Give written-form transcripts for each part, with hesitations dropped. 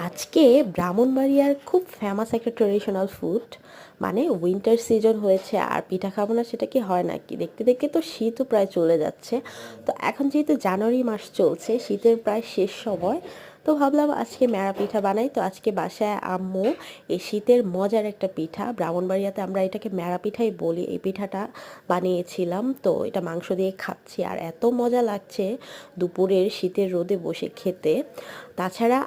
আজকে ব্রাহ্মণবাড়িয়ার খুব ফেমাস একটা ট্রেডিশনাল ফুড মানে উইন্টার সিজন হয়েছে আর পিঠা খাবো না সেটা কি হয় নাকি দেখতে দেখতে তো শীতও প্রায় চলে যাচ্ছে। তো এখন যেহেতু জানুয়ারি মাস চলছে শীতের প্রায় শেষ সময়, তো ভাবলাম আজকে মেরা পিঠা বানাই। তো আজকে বাসায় আম্মু এই শীতের মজার একটা পিঠা, ব্রাহ্মণবাড়িয়াতে আমরা এটাকে মেরা পিঠাই বলি, এই পিঠাটা বানিয়েছিলাম। তো এটা মাংস দিয়ে খাচ্ছি আর এত মজা লাগছে দুপুরের শীতের রোদে বসে খেতে। তাছাড়া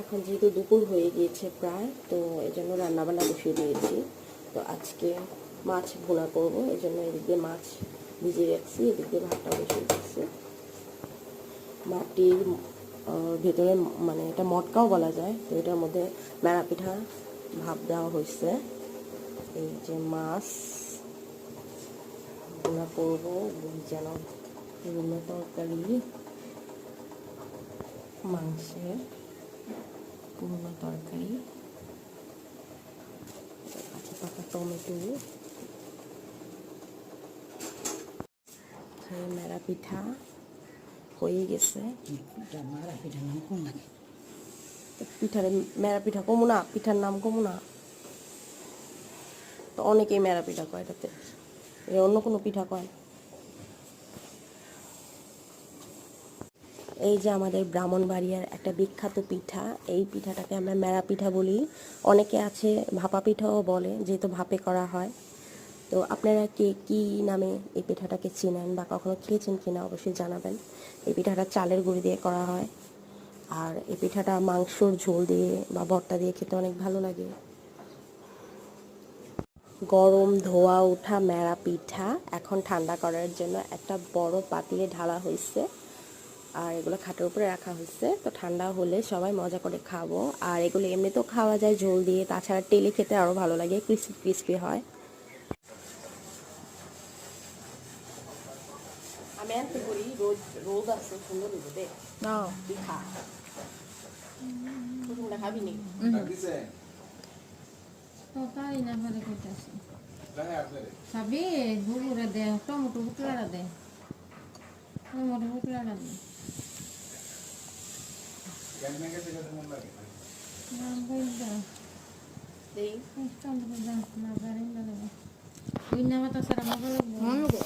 এখন যেহেতু দুপুর হয়ে গিয়েছে প্রায়, তো এই জন্য রান্নাবান্না বসিয়ে দিয়েছি। তো আজকে মাছ ভুনা করবো, এই জন্য এদিক দিয়ে মাছ ভিজিয়ে রাখছি, এদিক দিয়ে ভাতটা বসিয়ে দিচ্ছি। মাটির ভেতরে মানে এটা মটকাও বলা যায়, তো এটার মধ্যে মেরা পিঠা ভাপ দেওয়া হয়েছে। এই যে মাছ ভুনা করবো, যেন বিভিন্ন তরকারি, মাংসের বিভিন্ন তরকারি, কাঁচা পাকা টমেটো, মেরা পিঠা হয়ে গেছে। পিঠার মেরা পিঠা কমু না, পিঠার নাম কমু না, তো অনেকেই মেরা পিঠা কয়, এটাতে অন্য কোনো পিঠা কয়। এই যে আমাদের ব্রাহ্মণবাড়িয়ার একটা বিখ্যাত পিঠা, এই পিঠাটাকে আমরা মেরা পিঠা বলি। অনেকে আছে ভাপা পিঠাও বলে, যেহেতু ভাপে করা হয়। তো আপনারা কে কী নামে এই পিঠাটাকে চেনেন বা কখনো খেয়েছেন কিনা অবশ্যই জানাবেন। এই পিঠাটা চালের গুঁড়ি দিয়ে করা হয়, আর এই পিঠাটা মাংসর ঝোল দিয়ে বা ভর্তা দিয়ে খেতে অনেক ভালো লাগে। গরম ধোয়া ওঠা মেরা পিঠা এখন ঠান্ডা করার জন্য একটা বড় পাতিলে ঢালা হয়েছে, আর এগুলো খাটের উপরে রাখা হয়েছে। তো ঠান্ডা হলে সবাই মজা করে খাবো। আর এগুলো এমনিতেও খাওয়া যায় ঝোল দিয়ে, তাছাড়া তেলে খেতে আরও ভালো লাগে, ক্রিস্পি ক্রিস্পি হয়। আমি আনতে করি রোদ, রোদ আছে সুন্দর রোদে পিঠা তোমরা খাবি নি? তরকারি না হলে কইতাছি খাবি বুবুরে দে টমেটো বুকলাটা দে টমেটো বুকলাটা দে নাম কইতা দেই টমেটো দা না জানি না ওই নামটা সারা মজা লাগবে